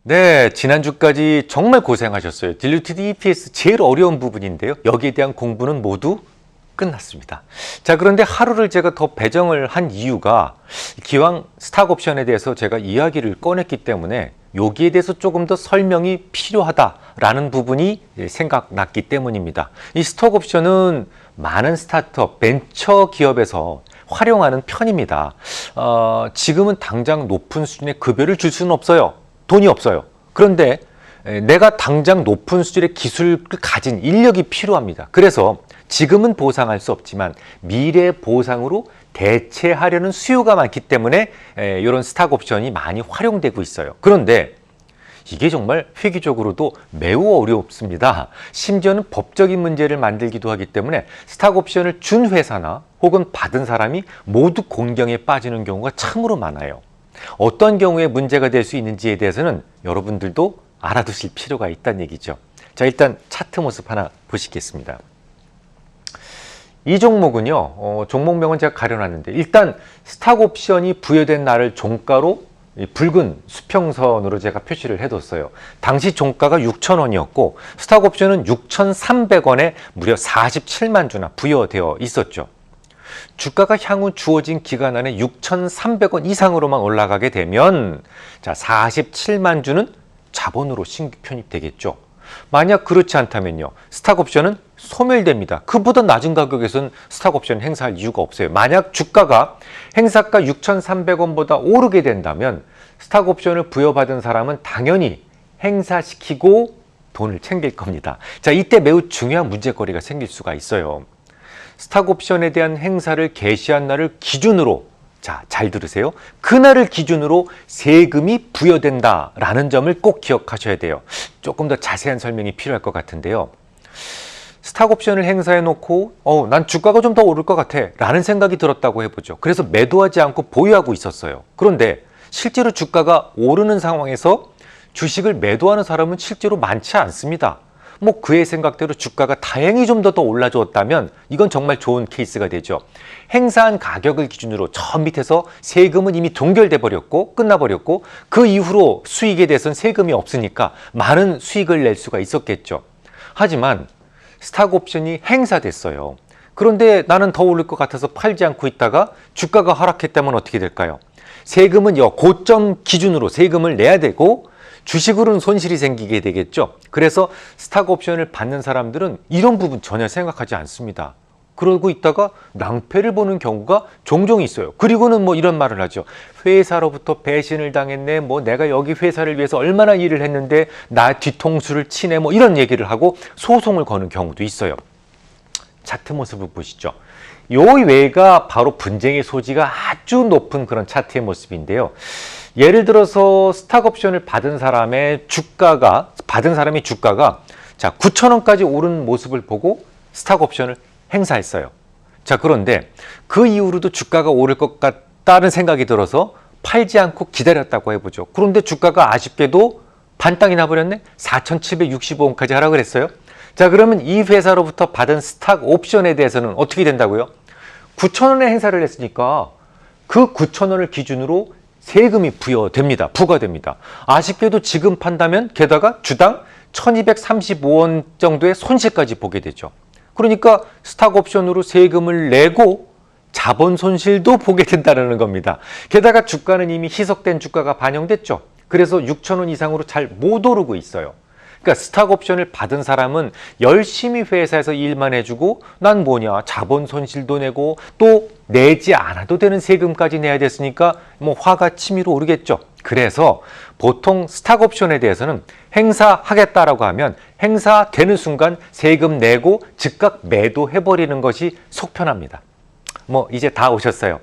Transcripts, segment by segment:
네, 지난주까지 정말 고생하셨어요. Diluted EPS 제일 어려운 부분인데요. 여기에 대한 공부는 모두 끝났습니다. 자, 그런데 하루를 제가 더 배정을 한 이유가 기왕 스탁 옵션에 대해서 제가 이야기를 꺼냈기 때문에 여기에 대해서 조금 더 설명이 필요하다라는 부분이 생각났기 때문입니다. 이 스톡 옵션은 많은 스타트업, 벤처 기업에서 활용하는 편입니다. 지금은 당장 높은 수준의 급여를 줄 수는 없어요. 돈이 없어요. 그런데 내가 당장 높은 수준의 기술을 가진 인력이 필요합니다. 그래서 지금은 보상할 수 없지만 미래 보상으로 대체하려는 수요가 많기 때문에 이런 스탁 옵션이 많이 활용되고 있어요. 그런데 이게 정말 획기적으로도 매우 어렵습니다. 심지어는 법적인 문제를 만들기도 하기 때문에 스탁 옵션을 준 회사나 혹은 받은 사람이 모두 곤경에 빠지는 경우가 참으로 많아요. 어떤 경우에 문제가 될 수 있는지에 대해서는 여러분들도 알아두실 필요가 있다는 얘기죠. 자, 일단 차트 모습 하나 보시겠습니다. 이 종목은요, 종목명은 제가 가려놨는데 일단 스탁 옵션이 부여된 날을 종가로 붉은 수평선으로 제가 표시를 해뒀어요. 당시 종가가 6,000원이었고 스탁 옵션은 6,300원에 무려 47만 주나 부여되어 있었죠. 주가가 향후 주어진 기간 안에 6,300원 이상으로만 올라가게 되면 자 47만 주는 자본으로 신규 편입되겠죠. 만약 그렇지 않다면요. 스탁 옵션은 소멸됩니다. 그보다 낮은 가격에서는 스탁 옵션 행사할 이유가 없어요. 만약 주가가 행사가 6,300원보다 오르게 된다면 스탁 옵션을 부여받은 사람은 당연히 행사시키고 돈을 챙길 겁니다. 자, 이때 매우 중요한 문제거리가 생길 수가 있어요. 스탁 옵션에 대한 행사를 개시한 날을 기준으로 자, 잘 들으세요. 그날을 기준으로 세금이 부여된다라는 점을 꼭 기억하셔야 돼요. 조금 더 자세한 설명이 필요할 것 같은데요. 스탁 옵션을 행사해 놓고 난 주가가 좀 더 오를 것 같아 라는 생각이 들었다고 해보죠. 그래서 매도하지 않고 보유하고 있었어요. 그런데 실제로 주가가 오르는 상황에서 주식을 매도하는 사람은 실제로 많지 않습니다. 뭐 그의 생각대로 주가가 다행히 좀 더 올라줬다면 이건 정말 좋은 케이스가 되죠. 행사한 가격을 기준으로 저 밑에서 세금은 이미 동결돼 버렸고 끝나버렸고 그 이후로 수익에 대해서는 세금이 없으니까 많은 수익을 낼 수가 있었겠죠. 하지만 스탁 옵션이 행사됐어요. 그런데 나는 더 오를 것 같아서 팔지 않고 있다가 주가가 하락했다면 어떻게 될까요? 세금은 고점 기준으로 세금을 내야 되고 주식으로는 손실이 생기게 되겠죠. 그래서 스탁 옵션을 받는 사람들은 이런 부분 전혀 생각하지 않습니다. 그러고 있다가 낭패를 보는 경우가 종종 있어요. 그리고는 뭐 이런 말을 하죠. 회사로부터 배신을 당했네. 뭐 내가 여기 회사를 위해서 얼마나 일을 했는데 나 뒤통수를 치네. 뭐 이런 얘기를 하고 소송을 거는 경우도 있어요. 차트 모습을 보시죠. 요 외가 바로 분쟁의 소지가 아주 높은 그런 차트의 모습인데요. 예를 들어서 스탁 옵션을 받은 사람의 주가가 자 9,000원까지 오른 모습을 보고 스탁 옵션을 행사했어요. 자, 그런데 그 이후로도 주가가 오를 것 같다는 생각이 들어서 팔지 않고 기다렸다고 해보죠. 그런데 주가가 아쉽게도 반땅이 나버렸네. 4,765원까지 하라 그랬어요. 자, 그러면 이 회사로부터 받은 스탁 옵션에 대해서는 어떻게 된다고요? 9,000원에 행사를 했으니까 그 9,000원을 기준으로 세금이 부과됩니다. 아쉽게도 지금 판다면 게다가 주당 1,235원 정도의 손실까지 보게 되죠. 그러니까 스탁 옵션으로 세금을 내고 자본 손실도 보게 된다는 겁니다. 게다가 주가는 이미 희석된 주가가 반영됐죠. 그래서 6,000원 이상으로 잘 못 오르고 있어요. 그러니까 스탁 옵션을 받은 사람은 열심히 회사에서 일만 해주고 난 뭐냐 자본 손실도 내고 또 내지 않아도 되는 세금까지 내야 됐으니까 뭐 화가 치밀어 오르겠죠. 그래서 보통 스탁 옵션에 대해서는 행사하겠다라고 하면 행사되는 순간 세금 내고 즉각 매도해버리는 것이 속편합니다. 뭐 이제 다 오셨어요.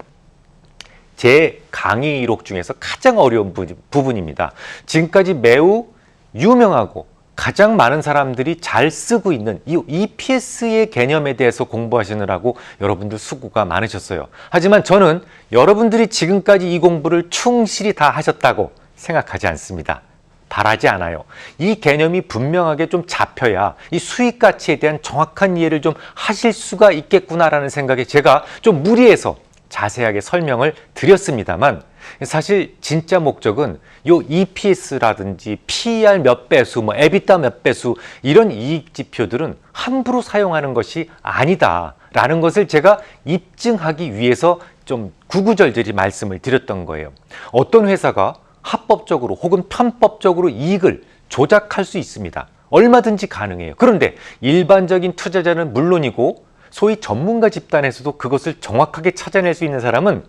제 강의 기록 중에서 가장 어려운 부분입니다. 지금까지 매우 유명하고 가장 많은 사람들이 잘 쓰고 있는 이 EPS의 개념에 대해서 공부하시느라고 여러분들 수고가 많으셨어요. 하지만 저는 여러분들이 지금까지 이 공부를 충실히 다 하셨다고 생각하지 않습니다. 바라지 않아요. 이 개념이 분명하게 좀 잡혀야 이 수익 가치에 대한 정확한 이해를 좀 하실 수가 있겠구나라는 생각에 제가 좀 무리해서 자세하게 설명을 드렸습니다만 사실 진짜 목적은 요 EPS라든지 PER 몇 배수, 뭐 EBITDA 몇 배수 이런 이익 지표들은 함부로 사용하는 것이 아니다라는 것을 제가 입증하기 위해서 좀 구구절절히 말씀을 드렸던 거예요. 어떤 회사가 합법적으로 혹은 편법적으로 이익을 조작할 수 있습니다. 얼마든지 가능해요. 그런데 일반적인 투자자는 물론이고 소위 전문가 집단에서도 그것을 정확하게 찾아낼 수 있는 사람은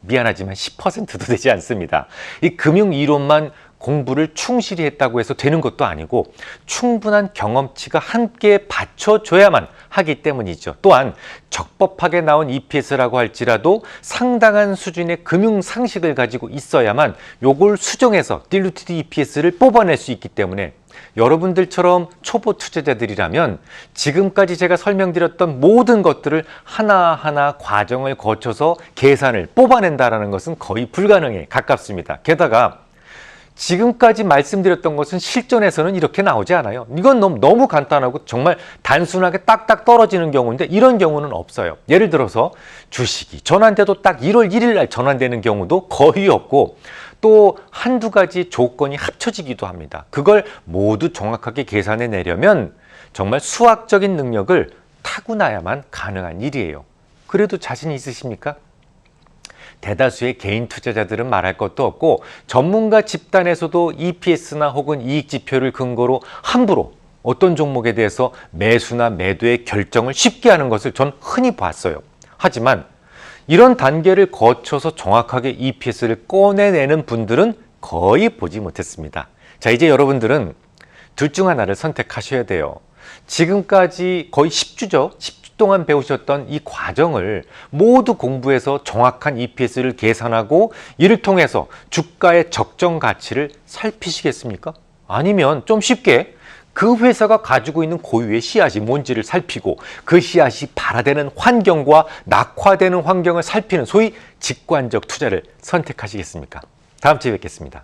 미안하지만 10%도 되지 않습니다. 이 금융 이론만 공부를 충실히 했다고 해서 되는 것도 아니고 충분한 경험치가 함께 받쳐줘야만 하기 때문이죠. 또한 적법하게 나온 EPS라고 할지라도 상당한 수준의 금융 상식을 가지고 있어야만 요걸 수정해서 딜루티드 EPS를 뽑아낼 수 있기 때문에 여러분들처럼 초보 투자자들이라면 지금까지 제가 설명드렸던 모든 것들을 하나하나 과정을 거쳐서 계산을 뽑아낸다는 것은 거의 불가능에 가깝습니다. 게다가 지금까지 말씀드렸던 것은 실전에서는 이렇게 나오지 않아요. 이건 너무 간단하고 정말 단순하게 딱딱 떨어지는 경우인데 이런 경우는 없어요. 예를 들어서 주식이 전환돼도 딱 1월 1일 날 전환되는 경우도 거의 없고 또 한두 가지 조건이 합쳐지기도 합니다. 그걸 모두 정확하게 계산해 내려면 정말 수학적인 능력을 타고나야만 가능한 일이에요. 그래도 자신 있으십니까? 대다수의 개인 투자자들은 말할 것도 없고 전문가 집단에서도 EPS나 혹은 이익지표를 근거로 함부로 어떤 종목에 대해서 매수나 매도의 결정을 쉽게 하는 것을 전 흔히 봤어요. 하지만 이런 단계를 거쳐서 정확하게 EPS를 꺼내내는 분들은 거의 보지 못했습니다. 자, 이제 여러분들은 둘 중 하나를 선택하셔야 돼요. 지금까지 거의 10주죠. 10주 동안 배우셨던 이 과정을 모두 공부해서 정확한 EPS를 계산하고 이를 통해서 주가의 적정 가치를 살피시겠습니까? 아니면 좀 쉽게 그 회사가 가지고 있는 고유의 씨앗이 뭔지를 살피고 그 씨앗이 발화되는 환경과 낙화되는 환경을 살피는 소위 직관적 투자를 선택하시겠습니까? 다음 주에 뵙겠습니다.